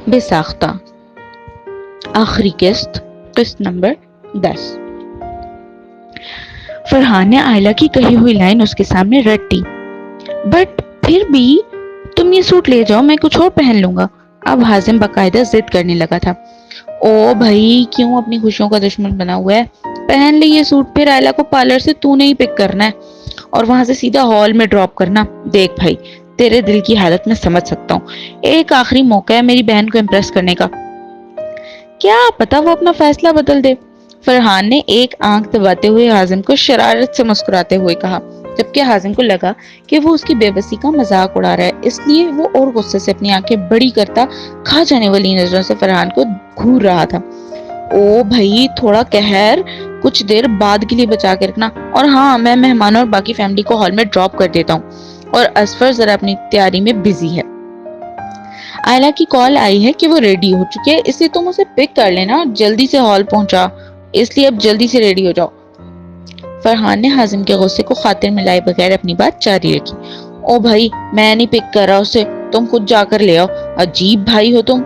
بے ساختہ آخری قسط نمبر 10۔ فرحان نے آئلہ کی کہی ہوئی لائن اس کے سامنے رٹ دی۔ بٹ پھر بھی تم یہ سوٹ لے جاؤ، میں کچھ اور پہن لوں گا۔ اب حازم باقاعدہ ضد کرنے لگا تھا۔ او بھائی، کیوں اپنی خوشیوں کا دشمن بنا ہوا ہے؟ پہن لے یہ سوٹ، پھر آئلہ کو پارلر سے تو نہیں پک کرنا ہے اور وہاں سے سیدھا ہال میں ڈراپ کرنا۔ دیکھ بھائی، تیرے دل کی حالت میں سمجھ سکتا ہوں، ایک آخری موقع ہے میری بہن کو امپریس کرنے کا، کیا پتا وہ اپنا فیصلہ بدل دے۔ فرحان نے ایک آنکھ دباتے ہوئے حازم کو شرارت سے مسکراتے ہوئے کہا، جبکہ حازم کو لگا کہ وہ اس کی بے بسی کا مذاق اڑا رہا ہے، اس لیے وہ اور غصے سے اپنی آنکھیں بڑی کرتا کھا جانے والی نظروں سے فرحان کو گھور رہا تھا۔ او بھائی، تھوڑا قہر کچھ دیر بعد کے لیے بچا کے رکھنا، اور ہاں، میں مہمانوں اور باقی فیملی کو ہال میں ڈراپ کر دیتا ہوں، اور اسفر ذرا اپنی تیاری میں بزی ہے۔ آئلہ کی کال آئی ہے کہ وہ ریڈی ہو چکی ہے، اس لیے تم اسے پک کر لینا، جلدی سے ہال پہنچا، اس لیے اب جلدی سے ریڈی ہو جاؤ۔ فرحان نے حازم کے غصے کو خاطر میں لائے بغیر اپنی بات جاری رکھی۔ او بھائی، میں نہیں پک کر رہا اسے، تم خود جا کر لے آؤ، عجیب بھائی ہو تم،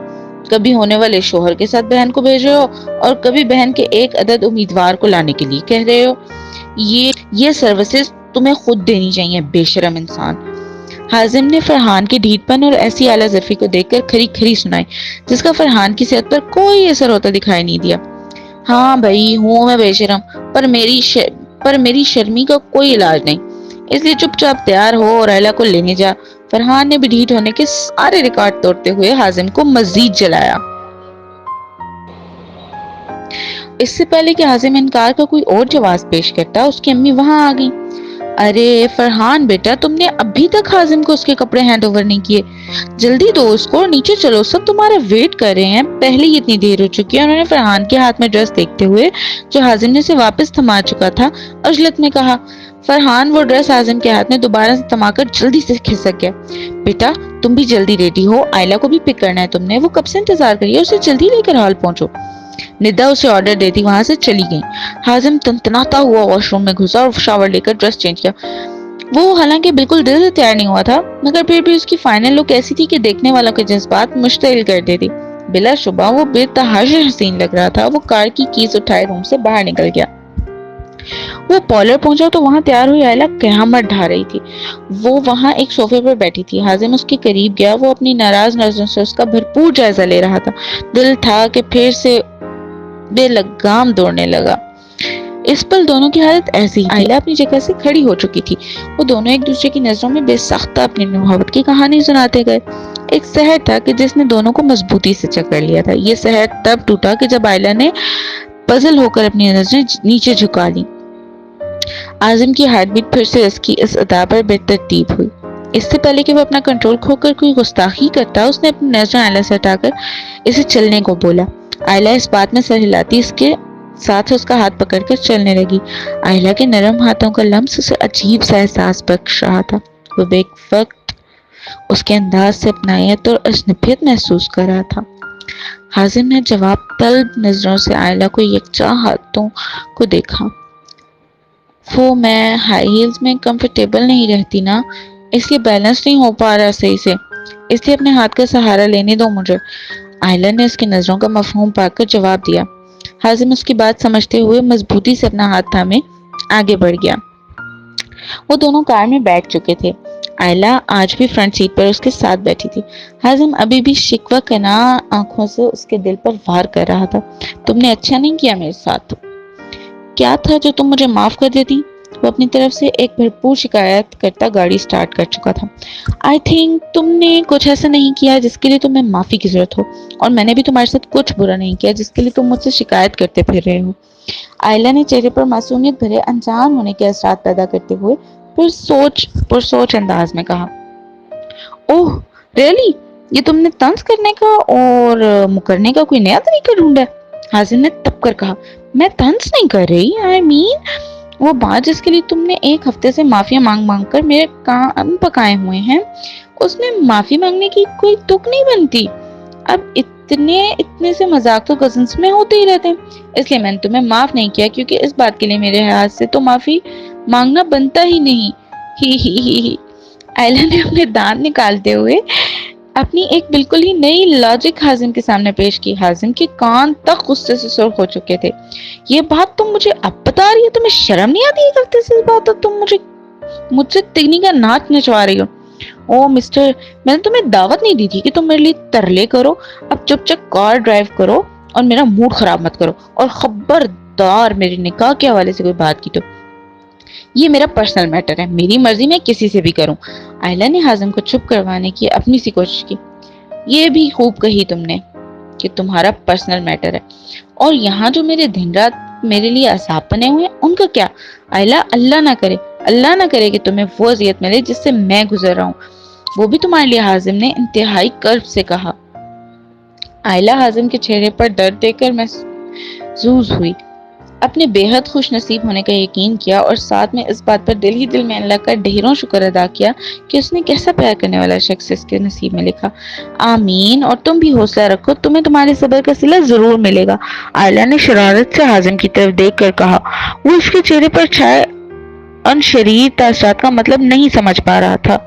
کبھی ہونے والے شوہر کے ساتھ بہن کو بھیج رہے ہو اور کبھی بہن کے ایک عدد امیدوار کو لانے کے لیے کہہ رہے ہو۔ یہ سروسز تمہیں خود دینی چاہیے، بے شرم انسان۔ حازم نے فرحان کی ڈھیٹ پن اور ایسی اعلیٰ ظرفی کو دیکھ کر کھری کھری سنائی، جس کا فرحان کی صحت پر کوئی اثر ہوتا دکھائی نہیں دیا۔ ہاں بھائی، ہوں میں بے شرم، پر میری شرمی کا کوئی علاج نہیں، اس لیے چپ چاپ تیار ہو اور آئلہ کو لینے جا۔ فرحان نے بھی ڈھیٹ ہونے کے سارے ریکارڈ توڑتے ہوئے حازم کو مزید جلایا۔ اس سے پہلے کہ حازم انکار کا کوئی اور جواز پیش کرتا، اس کی امی وہاں آ گئیں۔ ارے فرحان بیٹا، تم نے ابھی تک حازم کو اس کے کپڑے ہینڈ اوور نہیں کیے، جلدی دو اس کو، نیچے چلو، سب تمہارا ویٹ کر رہے ہیں، پہلے ہی اتنی دیر ہو چکی ہے۔ انہوں نے فرحان کے ہاتھ میں ڈریس دیکھتے ہوئے جو حازم نے اسے واپس تھما چکا تھا عجلت میں کہا۔ فرحان وہ ڈریس حازم کے ہاتھ میں دوبارہ سے تھما کر جلدی سے کھسک گیا۔ بیٹا تم بھی جلدی ریڈی ہو، آئلہ کو بھی پک کرنا ہے تم نے، وہ کب سے انتظار کریے، اسے جلدی لے کر ہال پہنچو۔ ندا اسے آرڈر دیتی وہاں سے چلی گئی۔ حازم تنتناتا ہوا واش روم میں گھسا اور شاور لے کر ڈریس چینج کیا۔ وہ حالانکہ بالکل دل سے تیار نہیں ہوا تھا، مگر پھر بھی اس کی فائنل لک ایسی تھی کہ دیکھنے والوں کے جذبات مشتعل کر دیتی۔ بلا شبہ وہ بے تحاشا حسین لگ رہا تھا۔ وہ کار کی کیز اٹھائے روم سے باہر نکل گیا۔ وہ پارلر پہنچا تو وہاں تیار ہوئی آئلہ قیامت ڈھا رہی تھی۔ وہ وہاں ایک صوفے پر بیٹھی تھی۔ حازم اس کے قریب گیا، وہ اپنی ناراض نظروں سے اس کا بھرپور جائزہ لے رہا تھا۔ دل تھا کہ پھر سے بے لگام دوڑنے لگا۔ اس پل دونوں کی حالت ایسی ہی تھی۔ آئلہ اپنی جگہ سے کھڑی ہو چکی تھی، وہ دونوں ایک دوسرے کی نظروں میں بے ساختہ اپنی محبت کی کہانی سناتے گئے۔ ایک سحر تھا کہ جس نے دونوں کو مضبوطی سے جکڑ لیا تھا۔ یہ سحر تب ٹوٹا کہ جب آئلہ نے پزل ہو کر اپنی نظریں نیچے جھکا لی۔ حازم کی ہارٹ بیٹ پھر سے اس کی اس ادا پر بے ترتیب ہوئی۔ اس سے پہلے کہ وہ اپنا کنٹرول کھو کر کوئی گستاخی کرتا، اس نے اپنی نظریں آئلہ سے ہٹا کر اسے چلنے کو بولا۔ آئلہ اس بات میں سر ہلاتی اس کے ساتھ اس کا ہاتھ پکڑ کر چلنے لگی۔ آئلہ کے نرم ہاتھوں کا لمس اسے عجیب سا احساس بخش رہا تھا۔ وہ بیک وقت اس کے انداز سے اپنائیت اور اجنبیت محسوس کر رہا تھا۔ حازم نے جواب طلب نظروں سے آئلہ کو یکجا ہاتھوں کو دیکھا۔ وہ میں ہائی ہیلز میں کمفرٹیبل نہیں رہتی نا، اس لیے بیلنس نہیں ہو پا رہا صحیح سے، اس لیے اپنے ہاتھ کا سہارا لینے دو مجھے۔ آئلہ نے اس کی نظروں کا مفہوم پا کر جواب دیا۔ حازم اس کی بات سمجھتے ہوئے مضبوطی سے اپنا ہاتھ تھامے آگے بڑھ گیا۔ وہ دونوں کار میں بیٹھ چکے تھے۔ آئلہ آج بھی فرنٹ سیٹ پر اس کے ساتھ بیٹھی تھی۔ حازم ابھی بھی شکوہ کنا آنکھوں سے اس کے دل پر وار کر رہا تھا۔ تم نے اچھا نہیں کیا میرے ساتھ۔ کیا تھا جو تم مجھے معاف کر دیتی؟ وہ اپنی طرف سے ایک بھرپور شکایت کرتا گاڑی سٹارٹ کر چکا تھا۔ آئی تھنک تم نے کچھ ایسا نہیں کیا جس کے لیے تمہیں معافی کی ضرورت ہو، اور میں نے بھی تمہارے ساتھ کچھ برا نہیں کیا جس کے لیے تم مجھ سے شکایت کرتے پھر رہے ہو۔ آئلہ نے چہرے پر معصومیت بھرے انجان ہونے کے اثرات پیدا کرتے ہوئے پھر سوچ انداز میں کہا، اوہ ریئلی، یہ تم نے طنز کرنے کا اور مکرنے کا کوئی نیا طریقہ ڈھونڈا ہے؟ حازم نے تب کر کہا، میں طنز نہیں کر رہی، آئی مین وہ بات جس کے لیے تم نے ایک ہفتے سے معافی مانگ کر میرے کان پکائے ہوئے ہیں، اس میں معافی مانگنے کی کوئی تک نہیں بنتی۔ اب اتنے سے مذاق تو کزنس میں ہوتے ہی رہتے ہیں، اس لیے میں نے تمہیں معاف نہیں کیا، کیونکہ اس بات کے لیے میرے ہاتھ سے تو معافی مانگنا بنتا ہی نہیں۔ ہی۔ آئلہ نے اپنے دانت نکالتے ہوئے اپنی ایک بالکل ہی نئی لاجک حازم کے سامنے پیش کی۔ حازم کے کان تک غصے سے سرخ ہو چکے تھے۔ یہ بات تم مجھے اب بتا رہی ہو؟ تمہیں شرم نہیں آتی ہے کرتے سے اس بات پر؟ تم مجھ سے تگنی کا ناچ نچوا رہی ہو۔ او مسٹر، میں نے تمہیں دعوت نہیں دی تھی کہ تم میرے لیے ترلے کرو۔ اب چپ چپ کار ڈرائیو کرو اور میرا موڈ خراب مت کرو، اور خبردار میری نکاح کے حوالے سے کوئی بات کی تو یہ میرا پرسنل میٹر ہے، میری مرضی میں کسی سے بھی کروں۔ آئلہ نے حازم کو چپ کروانے کی اپنی سی کوشش کی۔ یہ بھی خوب کہی تم نے کہ تمہارا پرسنل میٹر ہے، اور یہاں جو میرے دن رات میرے لیے عذاب بنے ہوئے ہیں ان کا کیا؟ آئلہ، اللہ نہ کرے کہ تمہیں وہ اذیت ملے جس سے میں گزر رہا ہوں، وہ بھی تمہارے لیے۔ حازم نے انتہائی کرب سے کہا۔ آئلہ حازم کے چہرے پر درد دیکھ کر محظوظ ہوئی، اپنے بے حد خوش نصیب ہونے کا یقین کیا، اور ساتھ میں اس بات پر دل ہی دل میں اللہ کا ڈھیروں شکر ادا کیا کہ اس نے کیسا پیار کرنے والا شخص اس کے نصیب میں لکھا۔ آمین، اور تم بھی حوصلہ رکھو، تمہیں تمہارے صبر کا صلہ ضرور ملے گا، آئلہ نے شرارت سے حازم کی طرف دیکھ کر کہا۔ وہ اس کے چہرے پر چھائے ان شریر تاثرات کا مطلب نہیں سمجھ پا رہا تھا۔